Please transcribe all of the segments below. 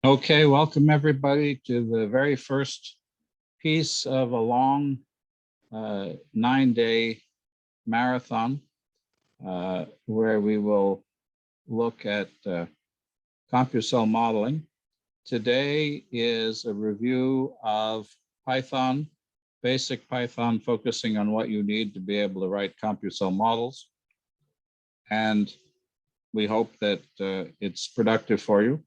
Okay, welcome everybody to the very first piece of a long 9-day marathon where we will look at CompuCell modeling. Today is a review of Python, basic Python, focusing on what you need to be able to write CompuCell models. And we hope that it's productive for you.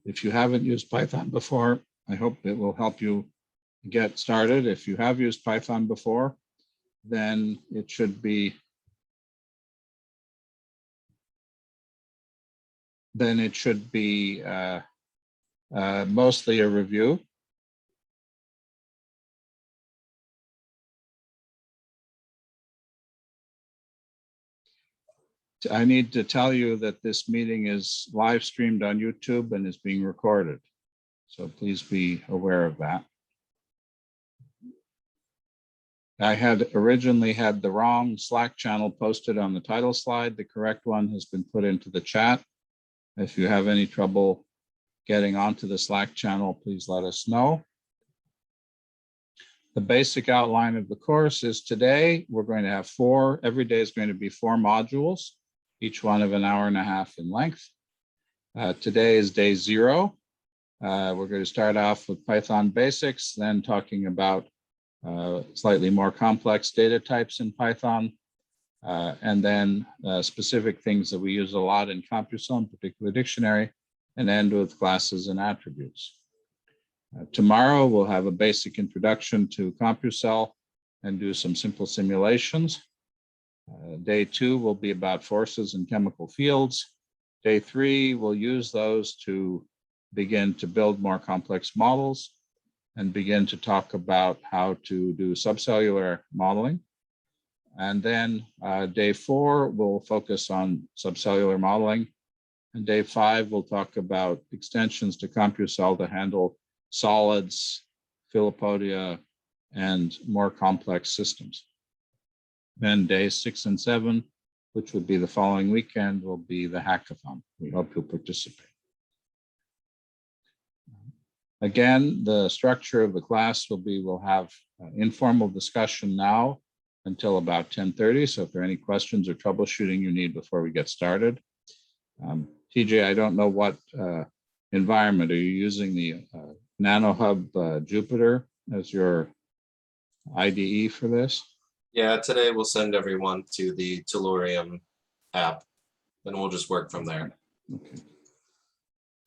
If you haven't used Python before, I hope it will help you get started. If you have used Python before, then it should be mostly a review. I need to tell you that this meeting is live streamed on YouTube and is being recorded. So please be aware of that. I had originally had the wrong Slack channel posted on the title slide. The correct one has been put into the chat. If you have any trouble getting onto the Slack channel, please let us know. The basic outline of the course is today we're going to have every day is going to be 4 modules, each one of an hour and a half in length. Today is day 0. We're going to start off with Python basics, then talking about slightly more complex data types in Python, and then specific things that we use a lot in CompuCell, in particular dictionary, and end with classes and attributes. Tomorrow we'll have a basic introduction to CompuCell and do some simple simulations. Day 2 will be about forces and chemical fields. Day 3 we'll use those to begin to build more complex models and begin to talk about how to do subcellular modeling. And then day 4 we'll focus on subcellular modeling. And day 5 we'll talk about extensions to CompuCell to handle solids, philopodia, and more complex systems. Then days 6 and 7, which would be the following weekend, will be the hackathon. We hope you'll participate. Again, the structure of the class will be, we'll have informal discussion now until about 10:30. So if there are any questions or troubleshooting you need before we get started. TJ, I don't know what environment. Are you using the NanoHub Jupyter as your IDE for this? Yeah, today we'll send everyone to the Tellurium app, and we'll just work from there. Okay.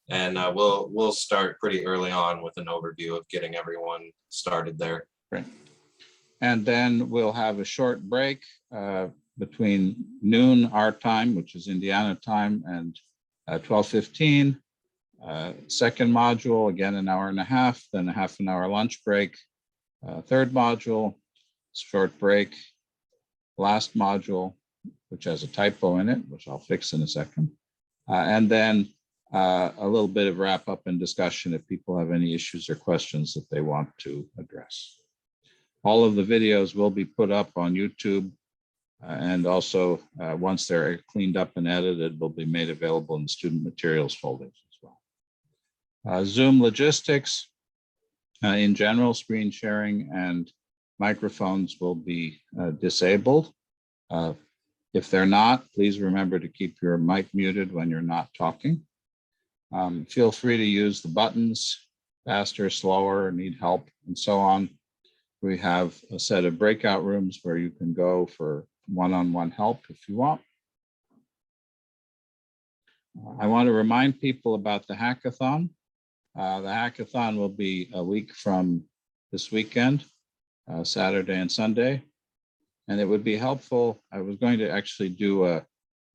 And we'll start pretty early on with an overview of getting everyone started there. Great. And then we'll have a short break between noon our time, which is Indiana time, and 12:15. Second module, again, an hour and a half, then a half an hour lunch break. Third module, short break. Last module, which has a typo in it, which I'll fix in a second. And then a little bit of wrap up and discussion if people have any issues or questions that they want to address. All of the videos will be put up on YouTube, and also once they're cleaned up and edited, will be made available in the student materials folders as well. Zoom logistics, in general, screen sharing and microphones will be disabled. If they're not, please remember to keep your mic muted when you're not talking. Feel free to use the buttons, faster, slower, need help, and so on. We have a set of breakout rooms where you can go for one-on-one help if you want. I want to remind people about the hackathon. The hackathon will be a week from this weekend, Saturday and Sunday. And it would be helpful. I was going to actually do a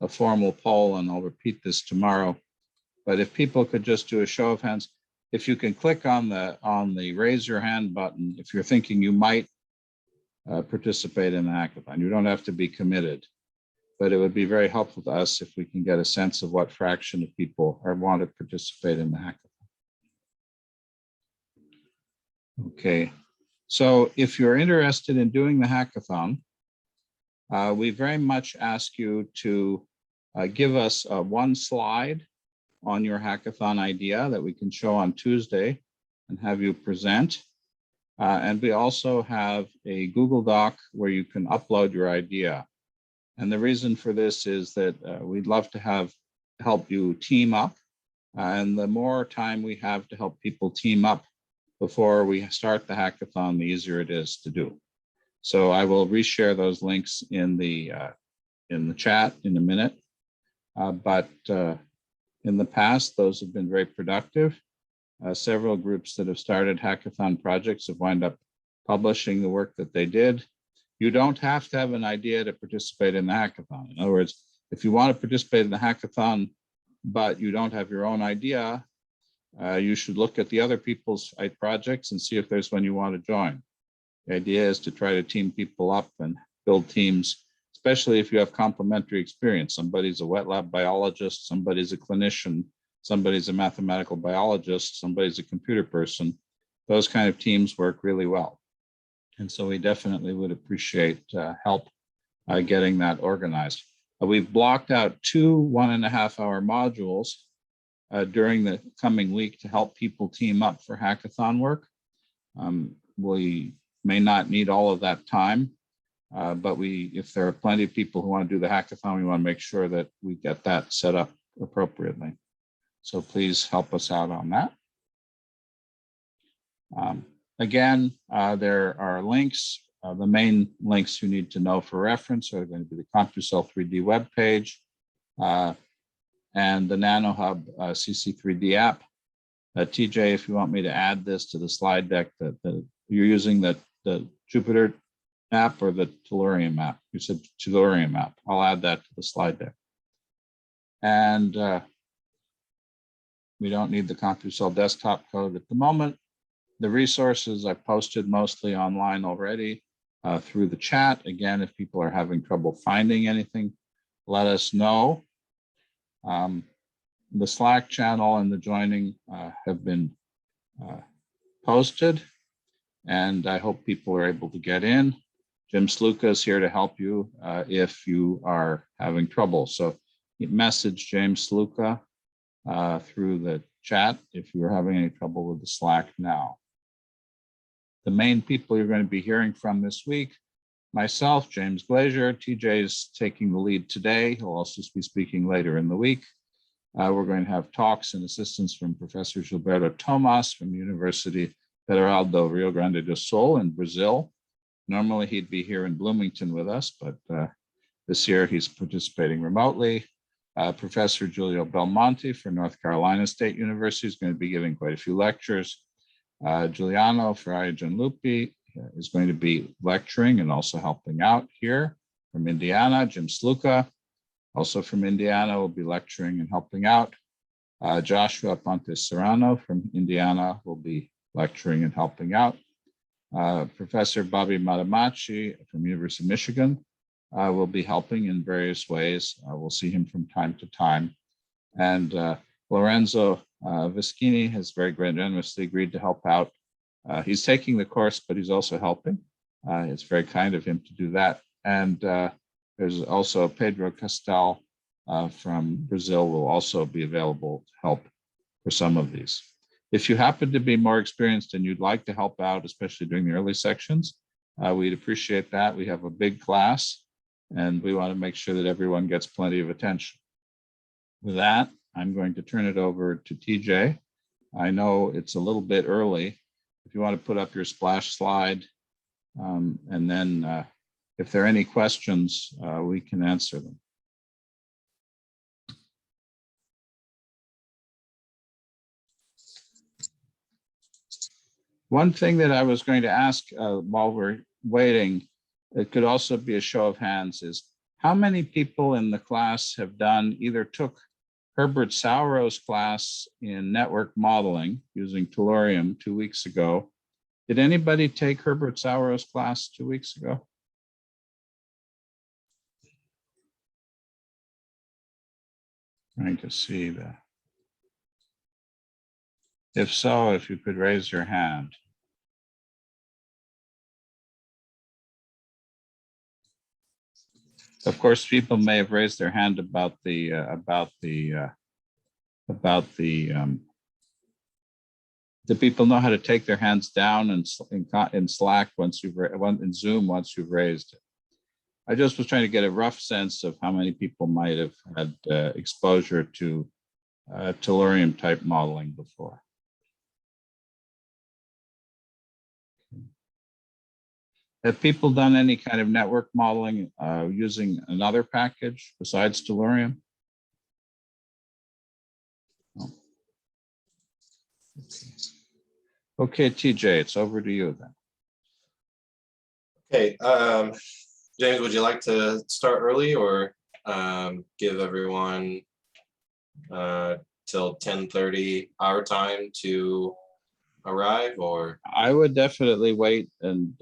formal poll, and I'll repeat this tomorrow. But if people could just do a show of hands, if you can click on the raise your hand button, if you're thinking you might participate in the hackathon. You don't have to be committed, but it would be very helpful to us if we can get a sense of what fraction of people want to participate in the hackathon. Okay, so if you're interested in doing the hackathon, we very much ask you to give us one slide on your hackathon idea that we can show on Tuesday and have you present. And we also have a Google Doc where you can upload your idea. And the reason for this is that we'd love to help you team up. And the more time we have to help people team up before we start the hackathon, the easier it is to do. So I will reshare those links in the chat in a minute. But in the past, those have been very productive. Several groups that have started hackathon projects have wound up publishing the work that they did. You don't have to have an idea to participate in the hackathon. In other words, if you want to participate in the hackathon, but you don't have your own idea, you should look at the other people's projects and see if there's one you want to join. The idea is to try to team people up and build teams, especially if you have complementary experience. Somebody's a wet lab biologist, somebody's a clinician, somebody's a mathematical biologist, somebody's a computer person. Those kind of teams work really well. And so we definitely would appreciate help getting that organized. We've blocked out 2 1.5-hour modules during the coming week to help people team up for hackathon work. We may not need all of that time, but if there are plenty of people who want to do the hackathon, we want to make sure that we get that set up appropriately. So please help us out on that. Again, there are links. The main links you need to know for reference are going to be the CompuCell3D webpage and the NanoHub CC3D app. TJ, if you want me to add this to the slide deck, that you're using the Jupyter app or the Tellurium app? You said Tellurium app. I'll add that to the slide deck. And we don't need the CompuCell desktop code at the moment. The resources I posted mostly online already through the chat. Again, if people are having trouble finding anything, let us know. The Slack channel and the joining have been posted, and I hope people are able to get in. Jim Sluka is here to help you if you are having trouble. So message James Sluka through the chat if you're having any trouble with the Slack now. The main people you're going to be hearing from this week, myself, James Glazier. TJ is taking the lead today. He'll also be speaking later in the week. We're going to have talks and assistance from Professor Gilberto Tomas from the University Federal do Rio Grande do Sul in Brazil. Normally he'd be here in Bloomington with us, but this year he's participating remotely. Professor Giulio Belmonte from North Carolina State University is going to be giving quite a few lectures. Giuliano Ferrari-Gianlupi is going to be lecturing and also helping out here from Indiana. Jim Sluka, also from Indiana, will be lecturing and helping out. Joshua Pontes Serrano from Indiana will be lecturing and helping out. Professor Bobby Matamachi from University of Michigan will be helping in various ways. We'll see him from time to time. And Lorenzo Vischini has very generously agreed to help out. He's taking the course, but he's also helping. It's very kind of him to do that. And there's also Pedro Castel from Brazil will also be available to help for some of these. If you happen to be more experienced and you'd like to help out, especially during the early sections, we'd appreciate that. We have a big class and we want to make sure that everyone gets plenty of attention. With that, I'm going to turn it over to TJ. I know it's a little bit early. If you want to put up your splash slide, and then if there are any questions, we can answer them. One thing that I was going to ask while we're waiting, it could also be a show of hands, is how many people in the class have either took Herbert Sauro's class in network modeling using Tellurium 2 weeks ago. Did anybody take Herbert Sauro's class 2 weeks ago? Trying to see that. If so, if you could raise your hand. Of course, people may have raised their hand about the about the, do people know how to take their hands down in Slack once you've, in Zoom once you've raised it? I just was trying to get a rough sense of how many people might have had exposure to tellurium type modeling before. Have people done any kind of network modeling using another package besides tellurium? No. Okay, TJ, it's over to you then. Okay, James, would you like to start early or give everyone till 10:30 our time to arrive, or? I would definitely wait and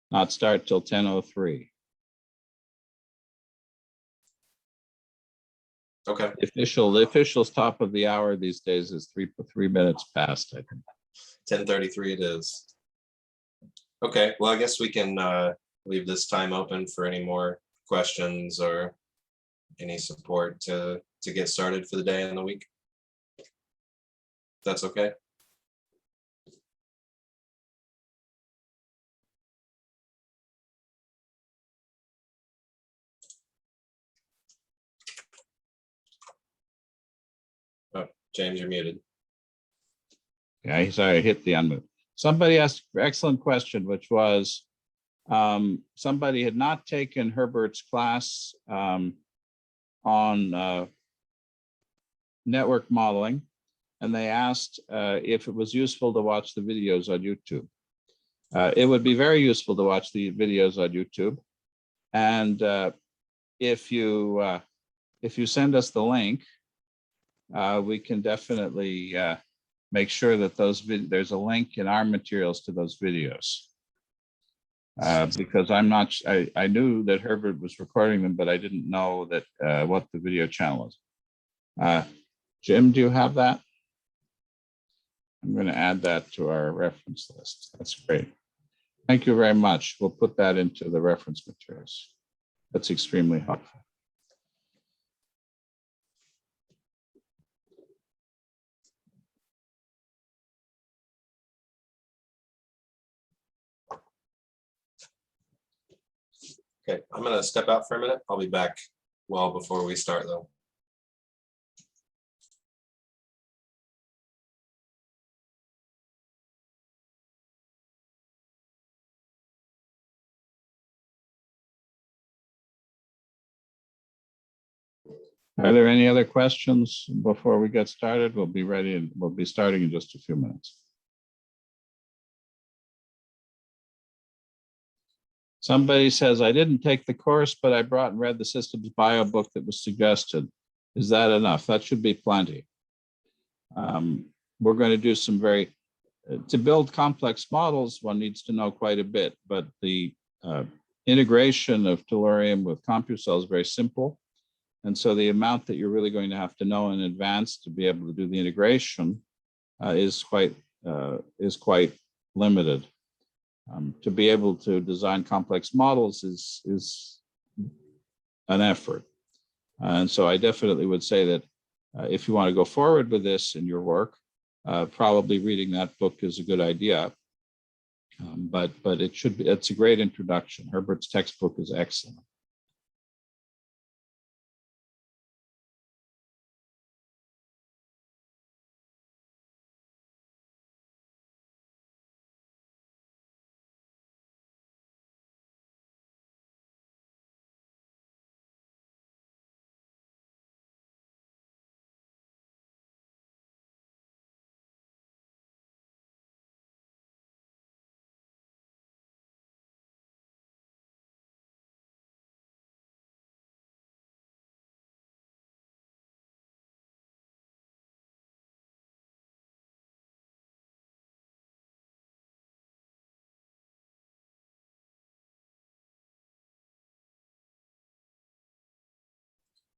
not start till 10:03. Okay. The official top of the hour these days is three minutes past, I think. 10:33 it is. Okay, well, I guess we can leave this time open for any more questions or any support to get started for the day and the week. That's okay. Oh, James, you're muted. Yeah, sorry, I hit the unmute. Somebody asked an excellent question, which was, somebody had not taken Herbert's class on network modeling, and they asked if it was useful to watch the videos on YouTube. It would be very useful to watch the videos on YouTube. And if you send us the link, we can definitely make sure that there's a link in our materials to those videos. Because I knew that Herbert was recording them, but I didn't know that what the video channel is. Jim, do you have that? I'm going to add that to our reference list. That's great. Thank you very much. We'll put that into the reference materials. That's extremely helpful. Okay, I'm going to step out for a minute. I'll be back well before we start, though. Are there any other questions before we get started? We'll be ready and we'll be starting in just a few minutes. Somebody says, I didn't take the course, but I brought and read the systems bio book that was suggested. Is that enough? That should be plenty. We're going to do some to build complex models, one needs to know quite a bit, but the integration of tellurium with CompuCell is very simple. And so the amount that you're really going to have to know in advance to be able to do the integration is quite limited. To be able to design complex models is an effort. And so I definitely would say that if you want to go forward with this in your work, probably reading that book is a good idea. But it's a great introduction. Herbert's textbook is excellent.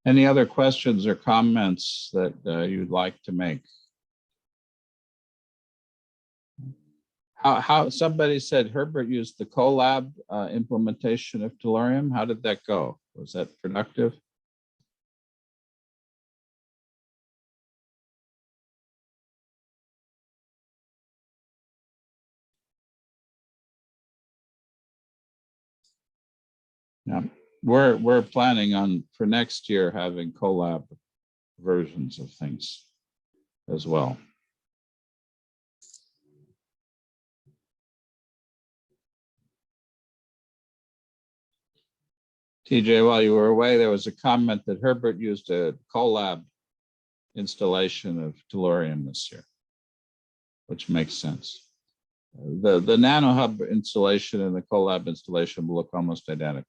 Any other questions or comments that you'd like to make? How somebody said Herbert used the Colab implementation of tellurium. How did that go? Was that productive? Yeah, we're planning on for next year having collab versions of things as well. TJ, while you were away, there was a comment that Herbert used a collab installation of Tellurium this year, which makes sense. The NanoHub installation and the collab installation will look almost identical.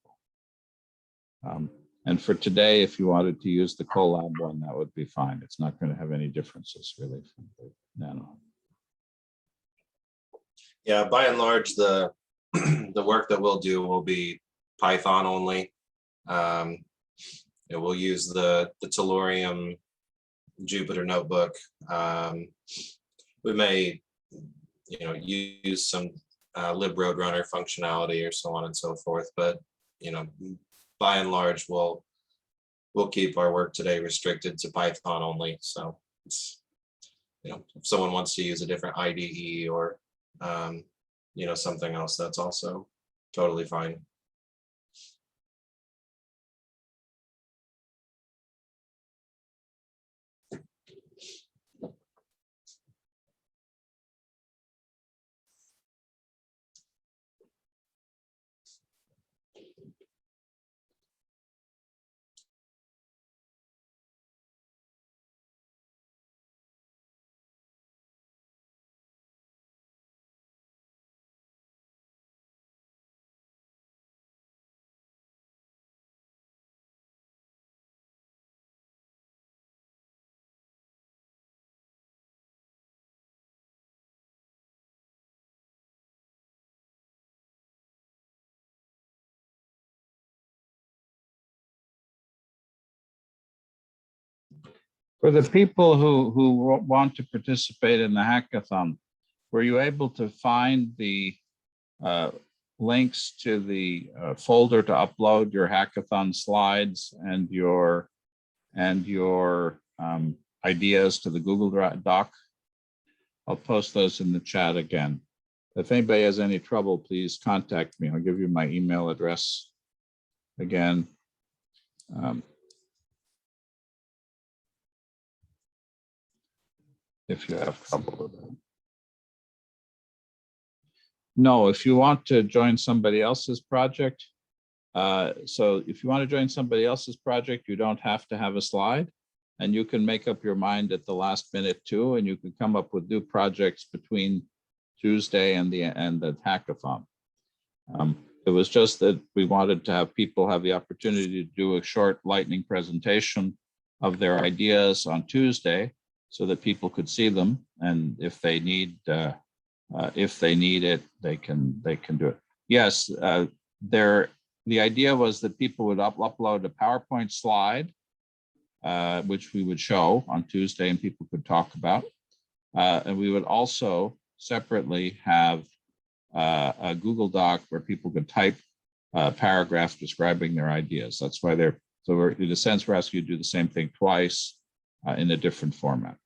And for today, if you wanted to use the collab one, that would be fine. It's not going to have any differences really from the NanoHub. Yeah, by and large, the the work that we'll do will be Python only. We'll use the Tellurium Jupyter notebook. We may, use some libRoadrunner functionality or so on and so forth, but by and large, we'll keep our work today restricted to Python only. So it's, if someone wants to use a different IDE or something else, that's also totally fine. For the people who want to participate in the hackathon, were you able to find the links to the folder to upload your hackathon slides and your ideas to the Google Doc? I'll post those in the chat again. If anybody has any trouble, please contact me. I'll give you my email address again. If you have trouble with it. No, if you want to join somebody else's project, so if you want to join somebody else's project, you don't have to have a slide, and you can make up your mind at the last minute too, and you can come up with new projects between Tuesday and the hackathon. It was just that we wanted to have people have the opportunity to do a short lightning presentation of their ideas on Tuesday, so that people could see them, and if they need it, they can do it. Yes, the idea was that people would upload a PowerPoint slide, which we would show on Tuesday, and people could talk about. And we would also separately have a Google Doc where people could type a paragraph describing their ideas. That's why in a sense, we're asking you to do the same thing twice in a different format.